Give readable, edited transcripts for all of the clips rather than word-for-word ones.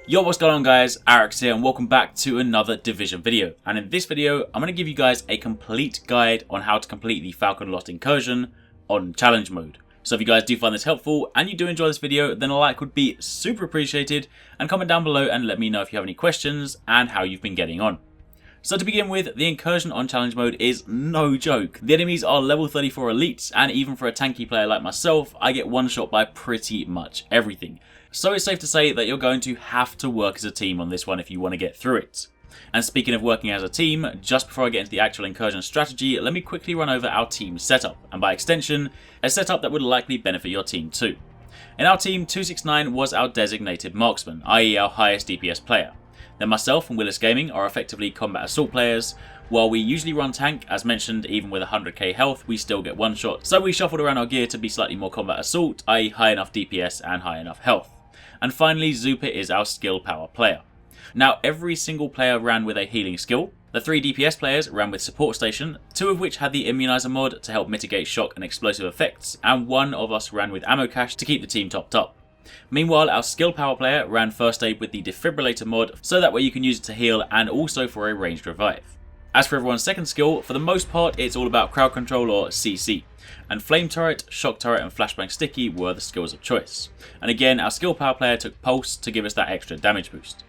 Yo, what's going on guys, Arekkz here and welcome back to another Division video. And in this video, I'm going to give you guys a complete guide on how to complete the Falcon Lost Incursion on challenge mode. So if you guys do find this helpful and you do enjoy this video, then a like would be super appreciated, and comment down below and let me know if you have any questions and how you've been getting on. So to begin with, the Incursion on challenge mode is no joke. The enemies are level 34 elites, and even for a tanky player like myself, I get one shot by pretty much everything. So it's safe to say that you're going to have to work as a team on this one if you want to get through it. And speaking of working as a team, just before I get into the actual Incursion strategy, let me quickly run over our team setup, and by extension, a setup that would likely benefit your team too. In our team, 269 was our designated marksman, i.e. our highest DPS player. Then myself and Willis Gaming are effectively combat assault players. While we usually run tank, as mentioned, even with 100k health, we still get one shot, so we shuffled around our gear to be slightly more combat assault, i.e. high enough DPS and high enough health. And finally, Zupa is our skill power player. Now, every single player ran with a healing skill. The 3 DPS players ran with support station, 2 of which had the immunizer mod to help mitigate shock and explosive effects, and 1 of us ran with ammo cache to keep the team topped up. Meanwhile, our skill power player ran first aid with the defibrillator mod, so that way you can use it to heal and also for a ranged revive. As for everyone's second skill, for the most part it's all about crowd control or CC, and flame turret, shock turret and flashbang sticky were the skills of choice. And again, our skill power player took pulse to give us that extra damage boost.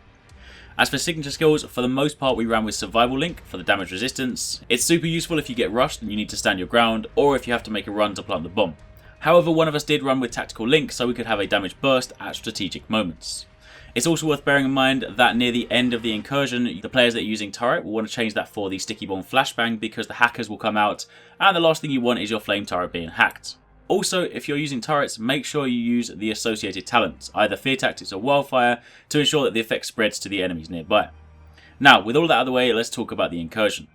As for signature skills, for the most part we ran with survival link for the damage resistance. It's super useful if you get rushed and you need to stand your ground, or if you have to make a run to plant the bomb. However, one of us did run with tactical link so we could have a damage burst at strategic moments. It's also worth bearing in mind that near the end of the Incursion, the players that are using turret will want to change that for the sticky bomb flashbang, because the hackers will come out and the last thing you want is your flame turret being hacked. Also, if you're using turrets, make sure you use the associated talents, either fear tactics or wildfire, to ensure that the effect spreads to the enemies nearby. Now, with all that out of the way, let's talk about the Incursion.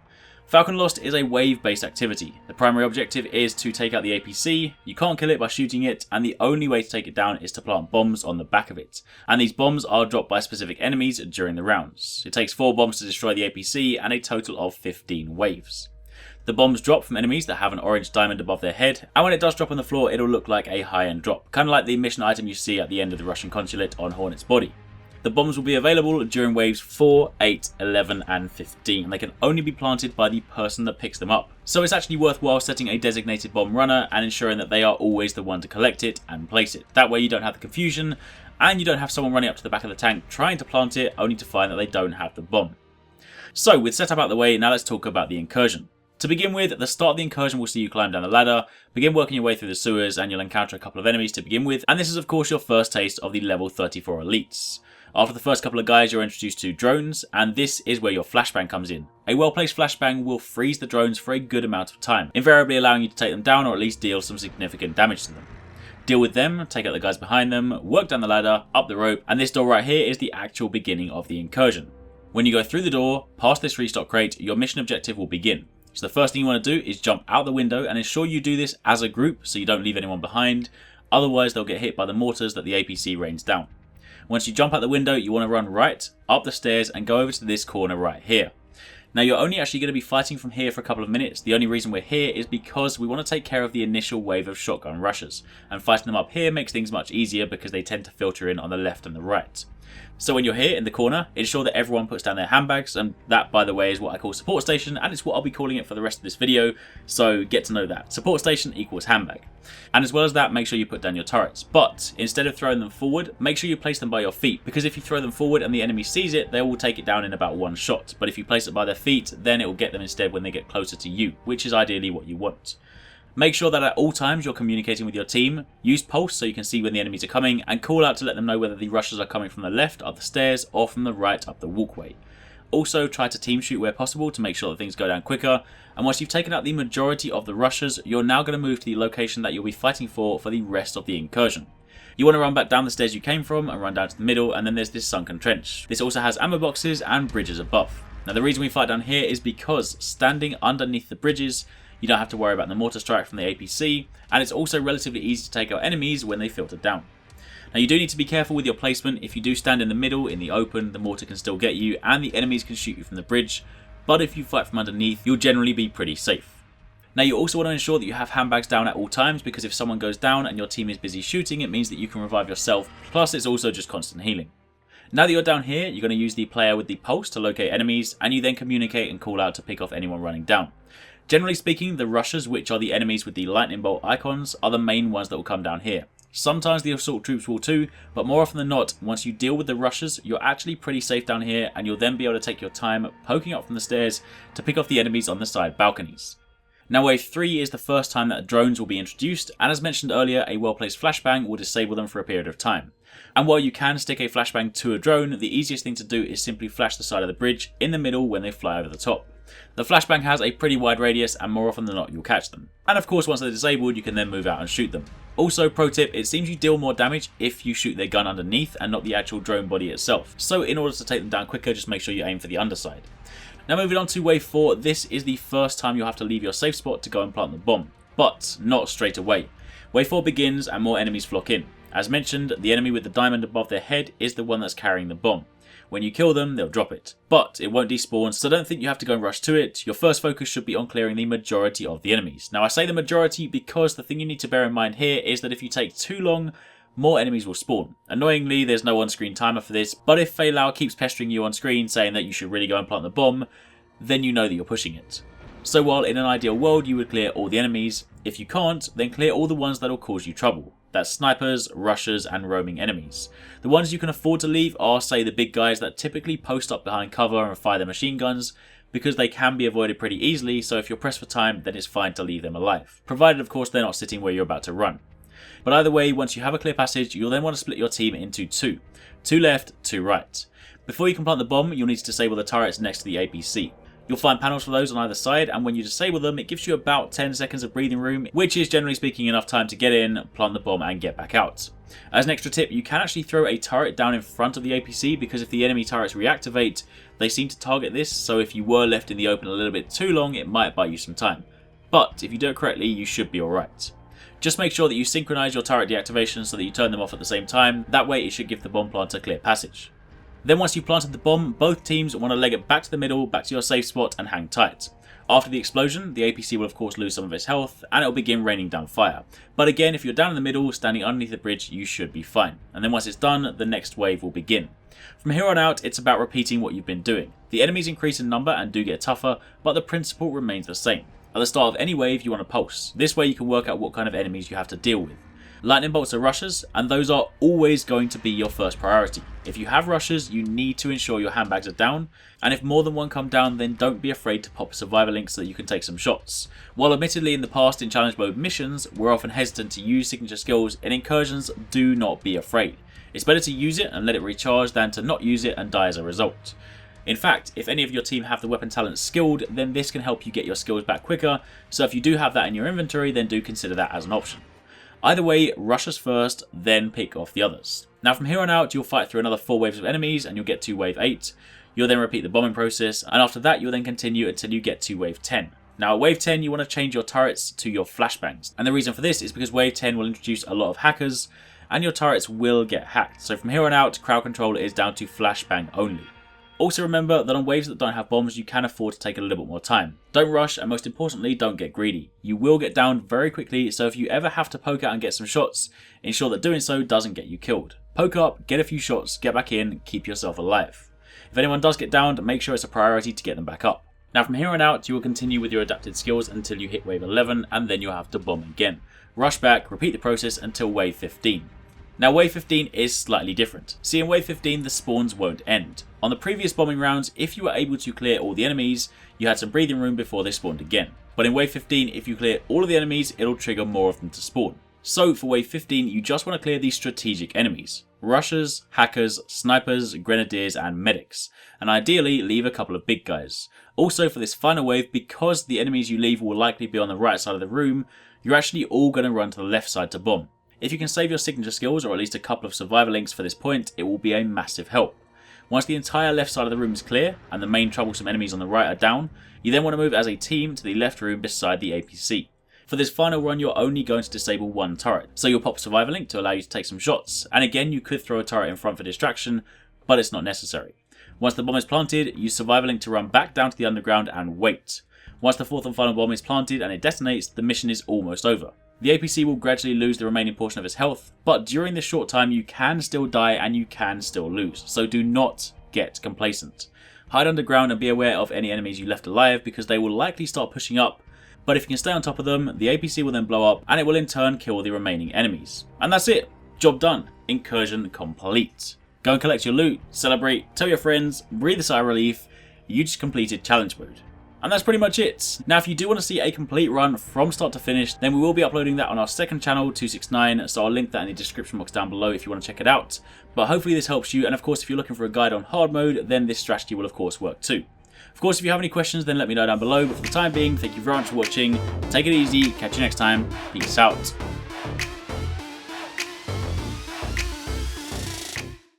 Falcon Lost is a wave-based activity. The primary objective is to take out the APC, you can't kill it by shooting it, and the only way to take it down is to plant bombs on the back of it. And these bombs are dropped by specific enemies during the rounds. It takes 4 bombs to destroy the APC and a total of 15 waves. The bombs drop from enemies that have an orange diamond above their head, and when it does drop on the floor it'll look like a high-end drop, kind of like the mission item you see at the end of the Russian consulate on Hornet's body. The bombs will be available during waves 4, 8, 11 and 15, and they can only be planted by the person that picks them up. So it's actually worthwhile setting a designated bomb runner and ensuring that they are always the one to collect it and place it. That way you don't have the confusion, and you don't have someone running up to the back of the tank trying to plant it only to find that they don't have the bomb. So with setup out of the way, now let's talk about the Incursion. To begin with, the start of the Incursion will see you climb down the ladder, begin working your way through the sewers, and you'll encounter a couple of enemies to begin with, and this is of course your first taste of the level 34 elites. After the first couple of guys, you're introduced to drones, and this is where your flashbang comes in. A well-placed flashbang will freeze the drones for a good amount of time, invariably allowing you to take them down or at least deal some significant damage to them. Deal with them, take out the guys behind them, work down the ladder, up the rope, and this door right here is the actual beginning of the Incursion. When you go through the door, past this restock crate, your mission objective will begin. So the first thing you want to do is jump out the window, and ensure you do this as a group so you don't leave anyone behind, otherwise they'll get hit by the mortars that the APC rains down. Once you jump out the window, you want to run right, up the stairs, and go over to this corner right here. Now you're only actually going to be fighting from here for a couple of minutes. The only reason we're here is because we want to take care of the initial wave of shotgun rushers, and fighting them up here makes things much easier because they tend to filter in on the left and the right. So when you're here in the corner, ensure that everyone puts down their handbags, and that by the way is what I call support station, and it's what I'll be calling it for the rest of this video, so get to know that. Support station equals handbag. And as well as that, make sure you put down your turrets, but instead of throwing them forward, make sure you place them by your feet, because if you throw them forward and the enemy sees it, they will take it down in about one shot, but if you place it by their feet, then it will get them instead when they get closer to you, which is ideally what you want. Make sure that at all times you're communicating with your team, use pulse so you can see when the enemies are coming, and call out to let them know whether the rushers are coming from the left up the stairs or from the right up the walkway. Also try to team shoot where possible to make sure that things go down quicker, and once you've taken out the majority of the rushers, you're now going to move to the location that you'll be fighting for the rest of the Incursion. You want to run back down the stairs you came from and run down to the middle, and then there's this sunken trench. This also has ammo boxes and bridges above. Now the reason we fight down here is because standing underneath the bridges, you don't have to worry about the mortar strike from the APC, and it's also relatively easy to take out enemies when they filter down. Now you do need to be careful with your placement. If you do stand in the middle, in the open, the mortar can still get you, and the enemies can shoot you from the bridge, but if you fight from underneath, you'll generally be pretty safe. Now you also want to ensure that you have handbags down at all times, because if someone goes down and your team is busy shooting, it means that you can revive yourself, plus it's also just constant healing. Now that you're down here, you're going to use the player with the pulse to locate enemies, and you then communicate and call out to pick off anyone running down. Generally speaking, the rushers, which are the enemies with the lightning bolt icons, are the main ones that will come down here. Sometimes the assault troops will too, but more often than not, once you deal with the rushers, you're actually pretty safe down here, and you'll then be able to take your time poking up from the stairs to pick off the enemies on the side balconies. Now wave 3 is the first time that drones will be introduced, and as mentioned earlier, a well-placed flashbang will disable them for a period of time. And while you can stick a flashbang to a drone, the easiest thing to do is simply flash the side of the bridge in the middle when they fly over the top. The flashbang has a pretty wide radius, and more often than not you'll catch them. And of course, once they're disabled, you can then move out and shoot them. Also, pro tip, it seems you deal more damage if you shoot their gun underneath and not the actual drone body itself. So in order to take them down quicker, just make sure you aim for the underside. Now moving on to wave 4, this is the first time you'll have to leave your safe spot to go and plant the bomb. But not straight away. Wave 4 begins and more enemies flock in. As mentioned, the enemy with the diamond above their head is the one that's carrying the bomb. When you kill them, they'll drop it. But it won't despawn, so don't think you have to go and rush to it. Your first focus should be on clearing the majority of the enemies. Now I say the majority because the thing you need to bear in mind here is that if you take too long, more enemies will spawn. Annoyingly, there's no on-screen timer for this, but if Failao keeps pestering you on screen saying that you should really go and plant the bomb, then you know that you're pushing it. So while in an ideal world you would clear all the enemies, if you can't, then clear all the ones that will cause you trouble. That's snipers, rushers, and roaming enemies. The ones you can afford to leave are, say, the big guys that typically post up behind cover and fire their machine guns, because they can be avoided pretty easily, so if you're pressed for time, then it's fine to leave them alive. Provided, of course, they're not sitting where you're about to run. But either way, once you have a clear passage, you'll then want to split your team into two. Two left, two right. Before you can plant the bomb, you'll need to disable the turrets next to the APC. You'll find panels for those on either side, and when you disable them, it gives you about 10 seconds of breathing room, which is generally speaking enough time to get in, plant the bomb, and get back out. As an extra tip, you can actually throw a turret down in front of the APC, because if the enemy turrets reactivate, they seem to target this, so if you were left in the open a little bit too long, it might buy you some time. But if you do it correctly, you should be alright. Just make sure that you synchronize your turret deactivation so that you turn them off at the same time, that way it should give the bomb planter clear passage. Then once you've planted the bomb, both teams want to leg it back to the middle, back to your safe spot, and hang tight. After the explosion, the APC will of course lose some of its health, and it will begin raining down fire. But again, if you're down in the middle, standing underneath the bridge, you should be fine. And then once it's done, the next wave will begin. From here on out, it's about repeating what you've been doing. The enemies increase in number and do get tougher, but the principle remains the same. At the start of any wave, you want to pulse. This way you can work out what kind of enemies you have to deal with. Lightning bolts are rushers, and those are always going to be your first priority. If you have rushers, you need to ensure your handbags are down, and if more than one come down, then don't be afraid to pop a survivor link so that you can take some shots. While admittedly in the past in challenge mode missions, we're often hesitant to use signature skills, in incursions, do not be afraid. It's better to use it and let it recharge than to not use it and die as a result. In fact, if any of your team have the weapon talent skilled, then this can help you get your skills back quicker, so if you do have that in your inventory, then do consider that as an option. Either way, rush us first, then pick off the others. Now from here on out, you'll fight through another 4 waves of enemies and you'll get to wave 8. You'll then repeat the bombing process, and after that you'll then continue until you get to wave 10. Now at wave 10 you want to change your turrets to your flashbangs, and the reason for this is because wave 10 will introduce a lot of hackers, and your turrets will get hacked. So from here on out, crowd control is down to flashbang only. Also remember that on waves that don't have bombs, you can afford to take a little bit more time. Don't rush, and most importantly, don't get greedy. You will get down very quickly, so if you ever have to poke out and get some shots, ensure that doing so doesn't get you killed. Poke up, get a few shots, get back in, keep yourself alive. If anyone does get downed, make sure it's a priority to get them back up. Now from here on out, you will continue with your adapted skills until you hit wave 11, and then you'll have to bomb again. Rush back, repeat the process until wave 15. Now wave 15 is slightly different. See, in wave 15 the spawns won't end. On the previous bombing rounds, if you were able to clear all the enemies, you had some breathing room before they spawned again. But in wave 15, if you clear all of the enemies, it'll trigger more of them to spawn. So for wave 15, you just want to clear these strategic enemies. Rushers, hackers, snipers, grenadiers, and medics. And ideally, leave a couple of big guys. Also for this final wave, because the enemies you leave will likely be on the right side of the room, you're actually all going to run to the left side to bomb. If you can save your signature skills, or at least a couple of survivor links for this point, it will be a massive help. Once the entire left side of the room is clear, and the main troublesome enemies on the right are down, you then want to move as a team to the left room beside the APC. For this final run, you're only going to disable one turret, so you'll pop survivor link to allow you to take some shots, and again you could throw a turret in front for distraction, but it's not necessary. Once the bomb is planted, use survivor link to run back down to the underground and wait. Once the fourth and final bomb is planted and it detonates, the mission is almost over. the APC will gradually lose the remaining portion of its health, but during this short time you can still die and you can still lose, so do not get complacent. Hide underground and be aware of any enemies you left alive because they will likely start pushing up, but if you can stay on top of them, the APC will then blow up and it will in turn kill the remaining enemies. And that's it, job done, incursion complete. Go and collect your loot, celebrate, tell your friends, breathe a sigh of relief, you just completed challenge mode. And that's pretty much it. Now if you do want to see a complete run from start to finish, then we will be uploading that on our second channel, 269, so I'll link that in the description box down below if you want to check it out. But hopefully this helps you, and of course if you're looking for a guide on hard mode, then this strategy will of course work too. Of course if you have any questions then let me know down below, but for the time being, thank you very much for watching, take it easy, catch you next time, peace out.